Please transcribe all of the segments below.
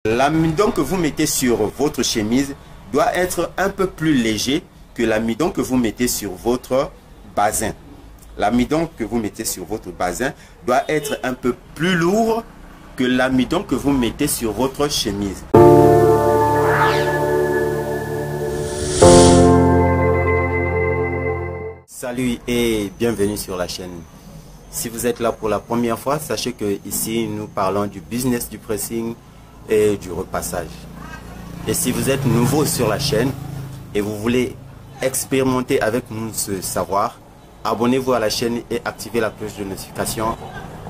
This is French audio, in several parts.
L'amidon que vous mettez sur votre chemise doit être un peu plus léger que l'amidon que vous mettez sur votre bazin. L'amidon que vous mettez sur votre bazin doit être un peu plus lourd que l'amidon que vous mettez sur votre chemise. Salut et bienvenue sur la chaîne. Si vous êtes là pour la première fois, sachez que ici nous parlons du business du pressing et du repassage. Et si vous êtes nouveau sur la chaîne et vous voulez expérimenter avec nous ce savoir, abonnez-vous à la chaîne et activez la cloche de notification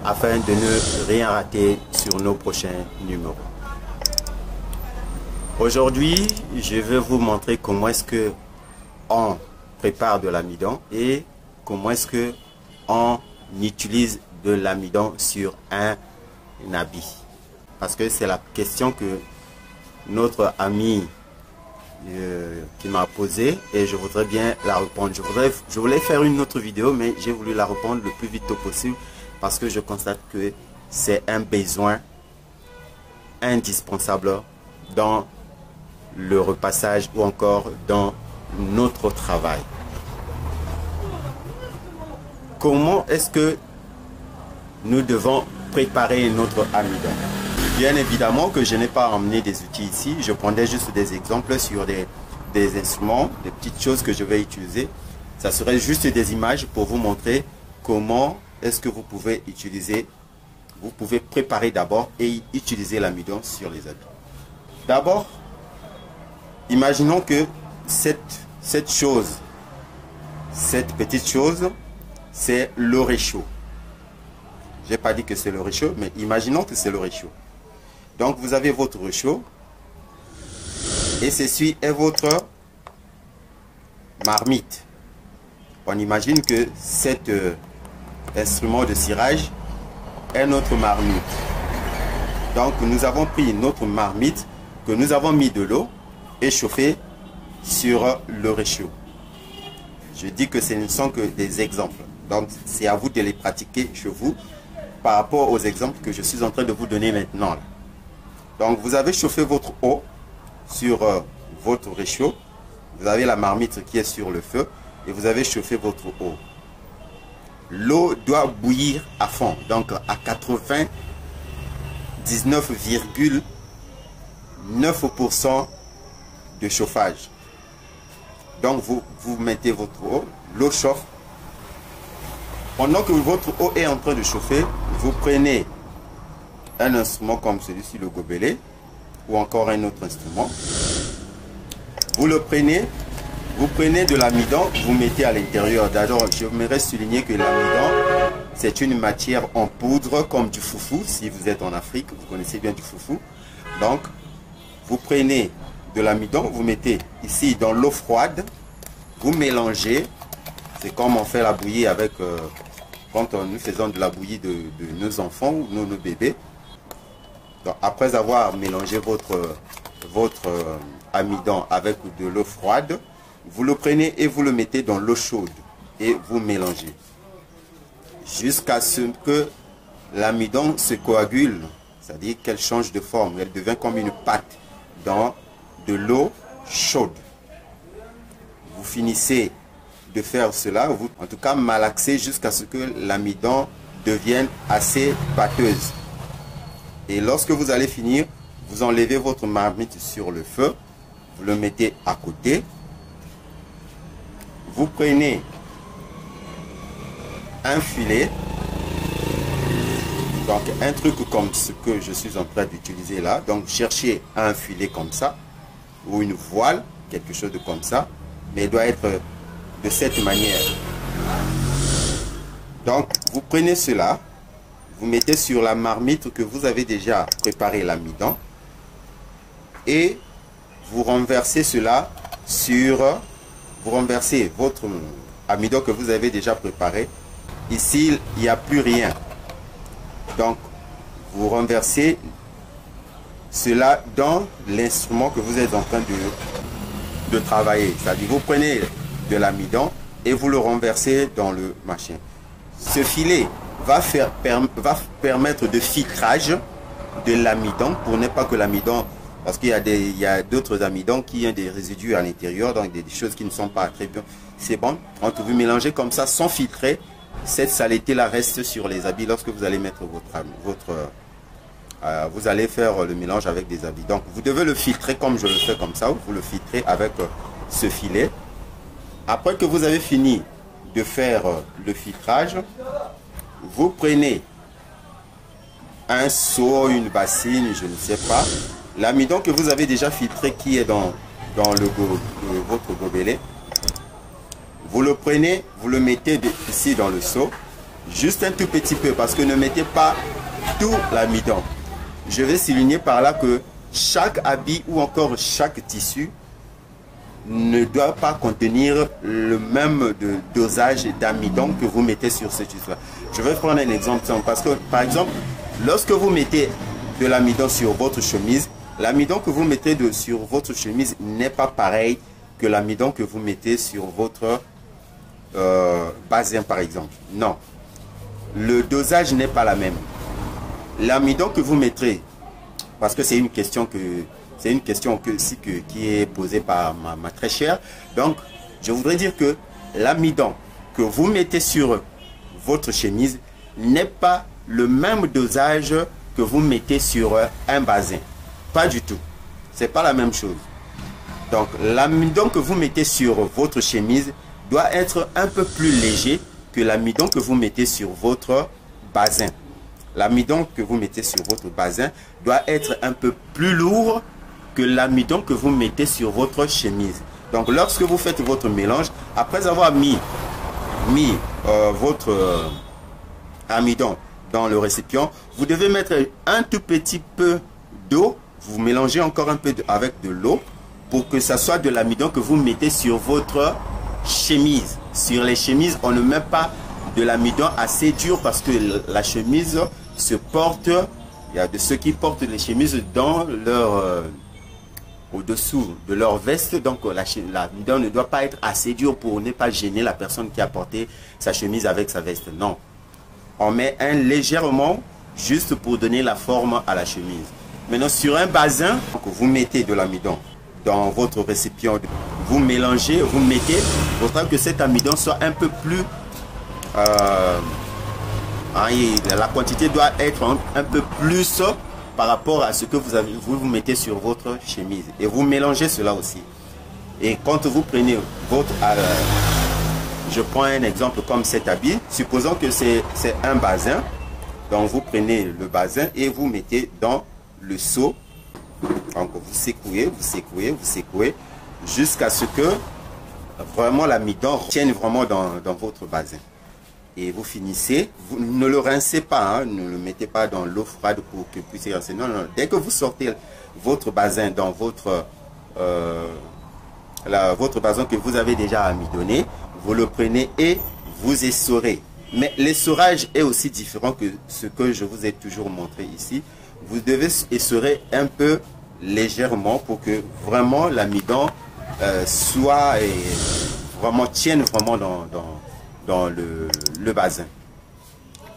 afin de ne rien rater sur nos prochains numéros. Aujourd'hui, je vais vous montrer comment est-ce que on prépare de l'amidon et comment est-ce que on utilise de l'amidon sur un habit. Parce que c'est la question que notre ami qui m'a posée et je voudrais bien la répondre. Je voulais faire une autre vidéo, mais j'ai voulu la répondre le plus vite possible parce que je constate que c'est un besoin indispensable dans le repassage ou encore dans notre travail. Comment est-ce que nous devons préparer notre amidon? Bien évidemment que je n'ai pas emmené des outils ici, je prendrai juste des exemples sur des instruments, des petites choses que je vais utiliser. Ça serait juste des images pour vous montrer comment est-ce que vous pouvez utiliser, vous pouvez préparer d'abord et utiliser l'amidon sur les habits. D'abord, imaginons que cette petite chose, c'est le réchaud. Je n'ai pas dit que c'est le réchaud, mais imaginons que c'est le réchaud. Donc vous avez votre réchaud et ceci est votre marmite. On imagine que cet instrument de cirage est notre marmite. Donc nous avons pris notre marmite que nous avons mis de l'eau et chauffé sur le réchaud. Je dis que ce ne sont que des exemples. Donc c'est à vous de les pratiquer chez vous par rapport aux exemples que je suis en train de vous donner maintenant. Donc vous avez chauffé votre eau sur votre réchaud. Vous avez la marmite qui est sur le feu et vous avez chauffé votre eau. L'eau doit bouillir à fond, donc à 99,9% de chauffage. Donc vous mettez votre eau, l'eau chauffe. Pendant que votre eau est en train de chauffer, vous prenez un instrument comme celui-ci, le gobelet, ou encore un autre instrument. Vous le prenez, vous prenez de l'amidon, vous mettez à l'intérieur. D'abord, j'aimerais souligner que l'amidon, c'est une matière en poudre comme du foufou. Si vous êtes en Afrique, vous connaissez bien du foufou. Donc, vous prenez de l'amidon, vous mettez ici dans l'eau froide, vous mélangez. C'est comme on fait la bouillie avec, quand nous faisons de la bouillie de nos enfants ou nos bébés. Donc, après avoir mélangé votre amidon avec de l'eau froide, vous le prenez et vous le mettez dans l'eau chaude et vous mélangez jusqu'à ce que l'amidon se coagule, c'est-à-dire qu'elle change de forme, elle devient comme une pâte dans de l'eau chaude. Vous finissez de faire cela, en tout cas malaxer jusqu'à ce que l'amidon devienne assez pâteuse. Et lorsque vous allez finir, vous enlevez votre marmite sur le feu, vous le mettez à côté. Vous prenez un filet, donc un truc comme ce que je suis en train d'utiliser là. Donc cherchez un filet comme ça, ou une voile, quelque chose de comme ça, mais il doit être de cette manière. Donc vous prenez cela, vous mettez sur la marmite que vous avez déjà préparé l'amidon et vous renversez cela sur, vous renversez votre amidon que vous avez déjà préparé. Ici, il n'y a plus rien. Donc, vous renversez cela dans l'instrument que vous êtes en train de travailler. C'est-à-dire, vous prenez de l'amidon et vous le renversez dans le machin. Ce filet va permettre de filtrage de l'amidon, pour ne pas que l'amidon, parce qu'il y a d'autres amidons qui ont des résidus à l'intérieur, donc des choses qui ne sont pas très bien. C'est bon, quand vous mélangez comme ça sans filtrer, cette saleté là reste sur les habits lorsque vous allez mettre vous allez faire le mélange avec des habits. Donc vous devez le filtrer comme je le fais comme ça, vous le filtrez avec ce filet. Après que vous avez fini de faire le filtrage, vous prenez un seau, une bassine, je ne sais pas, l'amidon que vous avez déjà filtré qui est dans votre gobelet. Vous le prenez, vous le mettez ici dans le seau, juste un tout petit peu, parce que ne mettez pas tout l'amidon. Je vais souligner par là que chaque habit ou encore chaque tissu ne doit pas contenir le même dosage d'amidon que vous mettez sur ce tissu-là. Je vais prendre un exemple simple, parce que par exemple, lorsque vous mettez de l'amidon sur votre chemise, l'amidon que vous mettez sur votre chemise n'est pas pareil que l'amidon que vous mettez sur votre basin par exemple. Non, le dosage n'est pas la même. L'amidon que vous mettrez, parce que c'est une question qui est posée par ma très chère, donc je voudrais dire que l'amidon que vous mettez sur votre chemise n'est pas le même dosage que vous mettez sur un basin, pas du tout, c'est pas la même chose. Donc l'amidon que vous mettez sur votre chemise doit être un peu plus léger que l'amidon que vous mettez sur votre basin. L'amidon que vous mettez sur votre basin doit être un peu plus lourd que l'amidon que vous mettez sur votre chemise. Donc lorsque vous faites votre mélange, après avoir mis votre amidon dans le récipient, vous devez mettre un tout petit peu d'eau. Vous mélangez encore un peu avec de l'eau pour que ça soit de l'amidon que vous mettez sur votre chemise. Sur les chemises, on ne met pas de l'amidon assez dur parce que la chemise se porte. Il y a de ceux qui portent les chemises dans leur au-dessous de leur veste, donc l'amidon ne doit pas être assez dur pour ne pas gêner la personne qui a porté sa chemise avec sa veste. Non, on met un légèrement juste pour donner la forme à la chemise. Maintenant sur un basin, vous mettez de l'amidon dans votre récipient, vous mélangez, vous mettez, pour que cet amidon soit un peu plus la quantité doit être un peu plus par rapport à ce que vous mettez sur votre chemise, et vous mélangez cela aussi. Et quand vous prenez votre je prends un exemple comme cet habit, supposons que c'est un basin, donc vous prenez le basin et vous mettez dans le seau. Donc vous secouez, vous secouez, vous secouez jusqu'à ce que vraiment l'amidon tienne vraiment dans votre basin. Et vous finissez, vous ne le rincez pas, hein, ne le mettez pas dans l'eau froide pour que puisse rincer. Non, non, dès que vous sortez votre basin dans votre basin que vous avez déjà amidonné, vous le prenez et vous essorez. Mais l'essorage est aussi différent que ce que je vous ai toujours montré ici. Vous devez essorer un peu légèrement pour que vraiment l'amidon vraiment tienne vraiment dans le basin.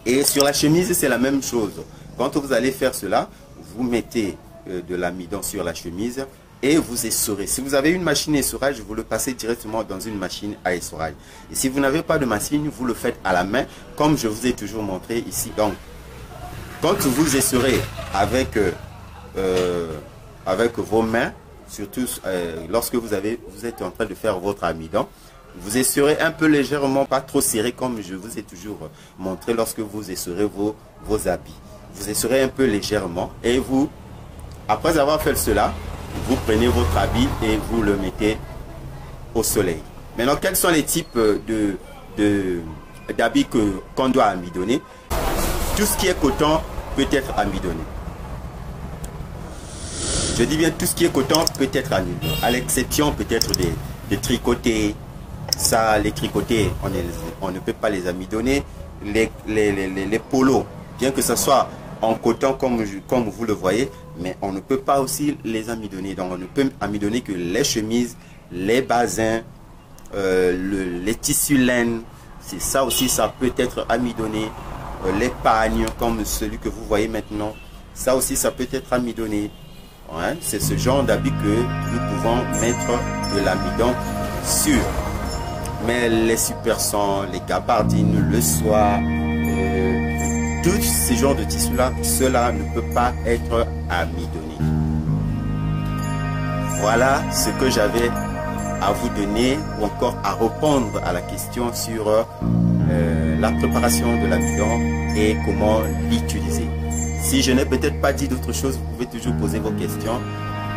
Et sur la chemise, c'est la même chose. Quand vous allez faire cela, vous mettez de l'amidon sur la chemise et vous essorez. Si vous avez une machine à essorage, vous le passez directement dans une machine à essorage. Et si vous n'avez pas de machine, vous le faites à la main, comme je vous ai toujours montré ici. Donc, quand vous essorez avec vos mains, surtout lorsque vous êtes en train de faire votre amidon, vous essorez un peu légèrement, pas trop serré comme je vous ai toujours montré lorsque vous essorez vos habits. Vous essorez un peu légèrement et vous, après avoir fait cela, vous prenez votre habit et vous le mettez au soleil. Maintenant, quels sont les types d'habits qu'on doit amidonner? Tout ce qui est coton peut être amidonné. Je dis bien tout ce qui est coton peut être amidonné, à l'exception peut-être des tricotés. Ça, les tricotés, on ne peut pas les amidonner. Les polos, bien que ce soit en coton comme vous le voyez, mais on ne peut pas aussi les amidonner. Donc on ne peut amidonner que les chemises, les basins, les tissus laine. C'est ça aussi, ça peut être amidonné. Les pagnes comme celui que vous voyez maintenant. Ça aussi, ça peut être amidonné. Ouais, c'est ce genre d'habit que nous pouvons mettre de l'amidon sur. Mais les super 100, les gabardines, le soie, tous ces genres de tissus-là, cela ne peut pas être amidonné. Voilà ce que j'avais à vous donner ou encore à répondre à la question sur la préparation de l'amidon et comment l'utiliser. Si je n'ai peut-être pas dit d'autre chose, vous pouvez toujours poser vos questions.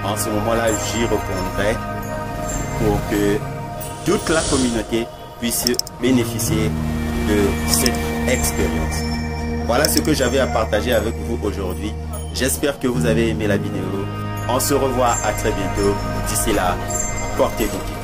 En ce moment-là, j'y répondrai pour que toute la communauté puisse bénéficier de cette expérience. Voilà ce que j'avais à partager avec vous aujourd'hui. J'espère que vous avez aimé la vidéo. On se revoit à très bientôt. D'ici là, portez-vous bien.